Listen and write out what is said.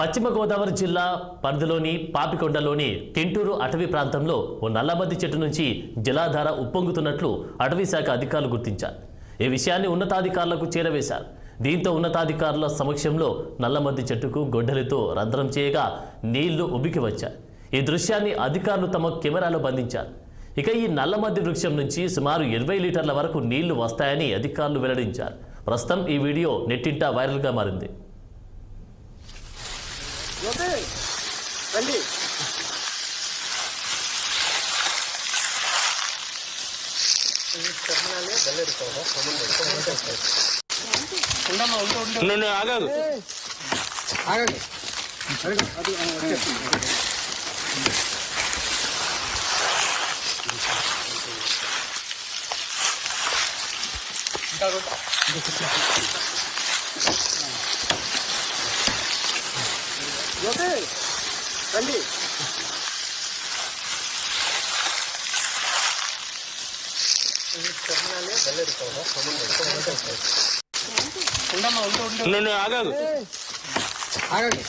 పశ్చిమ గోదావరి జిల్లా పరిధిలోని పాపికొండలోని టెంటూరు అటవీ ప్రాంతంలో ఓ నల్లమద్ది చెట్టు నుంచి జలాధార ఉప్పొంగుతున్నట్లు అటవీ శాఖ అధికారులు గుర్తించారు. ఈ విషయాన్ని ఉన్నతాధికారులకు చేరవేశారు. దీంతో ఉన్నతాధికారుల సమక్షంలో నల్లమద్ది చెట్టుకు గొడ్డలితో రంధ్రం చేయగా నీళ్లు ఉబికి వచ్చాయి. ఈ దృశ్యాన్ని అధికారులు తమ కెమెరాలో బంధించారు. ఇక ఈ నల్లమద్ది వృక్షం నుంచి సుమారు 20 లీటర్ల వరకు నీళ్లు వస్తాయని అధికారులు వెల్లడించారు. ప్రస్తుతం ఈ వీడియో నెట్టింట వైరల్గా మారింది. ఆగదు రండి. ఆగదు ఆగండి.